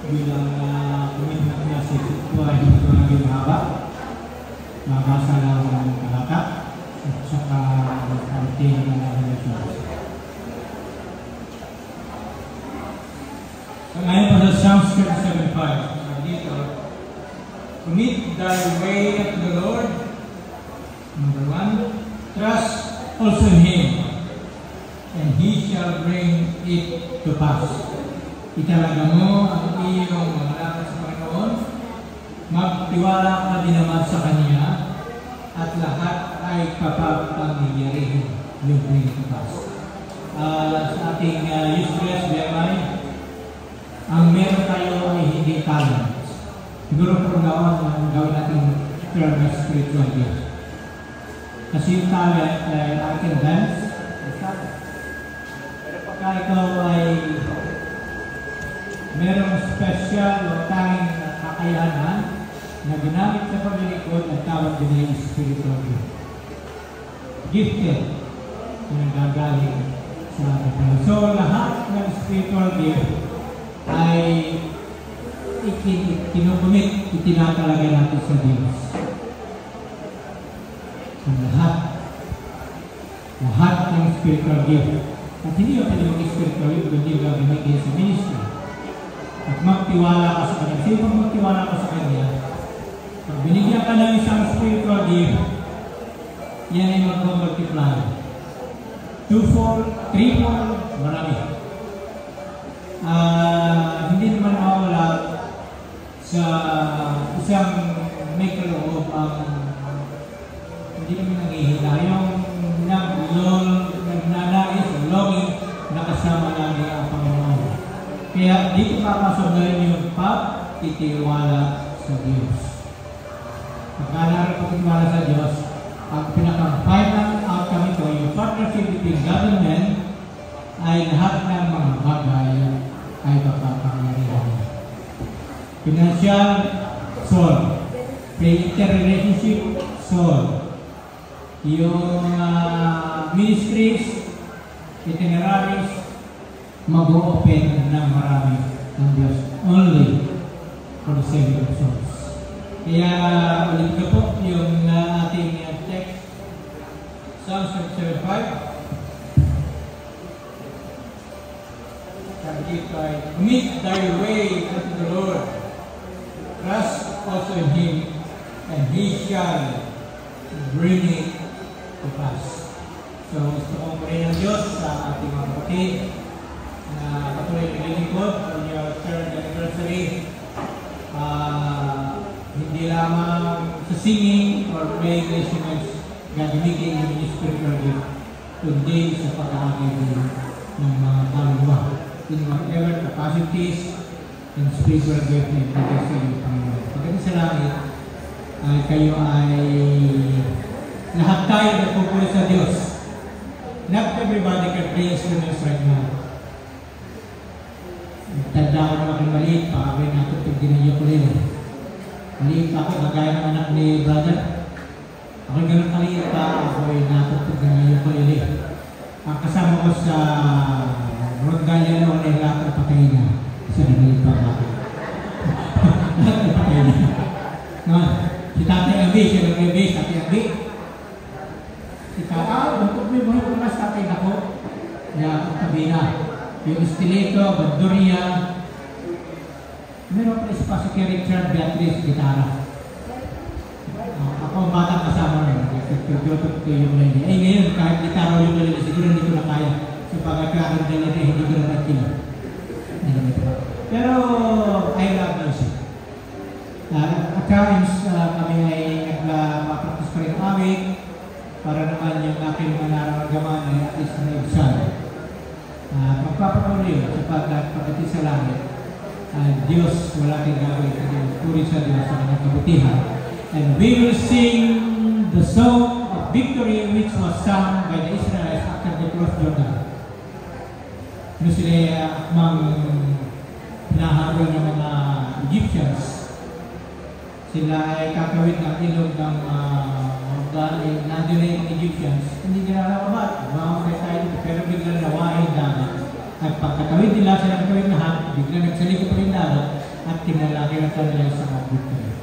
bilang commitment niya sa sitwasyon hindi ko naging mahaba. Mabasa lang ang talata at saka mag-contain ng relasyon. So ngayon pa sa Psalms 37:5, dito, commit thy way to the Lord. Number 1, trust also in Him, and He shall bring it to pass. Italaga mo ang iyong mga lakad sa Panginoon, magtiwala ka din naman sa Kanya, at lahat ay kapapangyarihin yung bring it to pass. Sa ating useless BMI, ang meron tayo ay hindi talent. Siguro kung gawin natin term na spiritual gift. Kasi yung talent ay I can dance, pero pagka ikaw ay merong special o tanging kakayanan na ginamit sa paglilingkod at tawag din ay spiritual gift. Gifted na nagagaling sa ating. So lahat ng spiritual gift ay kinukumit, itinatalaga natin sa Diyos. Ang lahat ng spiritual gift. At hindi yung pwede spiritual gift, kundi yung gagamitin sa ministry. At magtiwala ka sa Kanya. Sino pag magtiwala ka sa Kanya, pag binigyan ka ng isang spiritual gift, yan ay mag-multiply. 2-fold, 3-fold, marami. Hindi naman mawala sa isang may kaloob ang hindi naman nanghihina. Yung nagnanais, longing, nakasama namin ang Panginoon. Kaya dito papasok na rin yung pagtitiwala sa Diyos. Pagka narin pagtitiwala sa Diyos, ang pinaka-final outcome ito, yung partnership between God and men, ay lahat ng mga bagay ay papapangyarihan. Financial, solve. Interrelationship, solve. Yung ministries, itineraries, mag-o-open ng marami ng Diyos. Only for the sake of souls. Kaya ulit ko po yung ating text. Psalms 37:5. Sabi dito ay, commit thy way unto the Lord. Trust also in Him, and He shall bring it to pass. So gusto kong marin ng Diyos sa ating mga kapatid na patuloy naglilingkod on your third anniversary. Hindi lamang sa singing or playing instruments gagamitin yung spiritual gift, kundi sa pag-aagay ng mga kaluluwa in whatever capacities and spiritual gift na ibigay sa iyo, Panginoon. Pagdating sa langit, kayo ay lahat tayo nagpupuli sa Diyos. Not everybody can play instruments right now. Tanda ko na aking maliit pa, ako'y natutog din ng ukulele. Maliit pa ako, kagaya ng anak ni brother. Ako'y ganun kaliit pa, ako'y natutog ng ukulele. Ang kasama ko sa Rondalia noon ay lahat na patay na. Kasi nagaliit pa ako. Lahat na patay na. Si Tatay Abi, siya nag-bass, Tatay Abi. Si Tatay, bukod may buhay ko na sa tatay na ko. Kaya ang tabi na. Yung stiletto, bandoria. Meron pa pa si Richard Beatrice, gitara. Ako ang batang kasama rin. Nagtututok ko yung lady. Ay ngayon, kahit gitara yung lady, siguro hindi ko na kaya. So pagkakaroon din natin, hindi ko na nagkila. Pero, I love music. At times, kami ay nagpa-practice pa rin awit para naman yung aking mga nararamdaman ay at least na ibsal. Magpapatuloy sapagkat pagdating sa langit, Diyos wala kang gagawin kundi puri sa Diyos sa kanyang kabutihan. And we will sing the song of victory which was sung by the Israelites after they crossed Jordan. Ano sila hinahabol ng mga Egyptians. Sila ay kakawit ng ilog ng nandun na yung Egyptians. Hindi nila nakabat. Mamamatay tayo dito. Pero biglang nawahin dagat. At pagkatawid nila sa nagkawid lahat, bigla nagsaliko pa rin dagat at kinalaki na nila sa victory.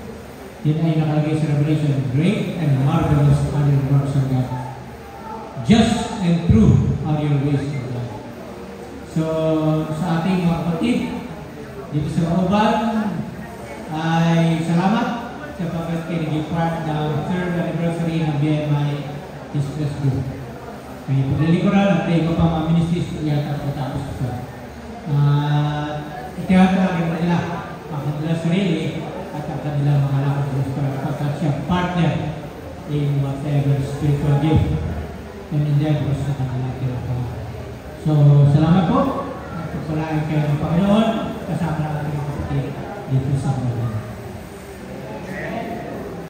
Yan ay nakalagay sa Revelation, great and marvelous are your works of God. Just and true are your ways of God. So, sa ating mga kapatid, dito sa Mauban, ay salamat sapagkat kayo naging part ng 3rd anniversary ng BMI Express Group. Kaya paglilikuran at iba pang mga ministries yata tapos ito. Itiwata lang nila ang kanilang sarili at ang kanilang mga lakad pagkat siya partner in whatever spiritual gift and endeavors na kanilang tinatawag. So, salamat po. At pagpalain kayo ng Panginoon kasama natin ang kapatid dito sa mga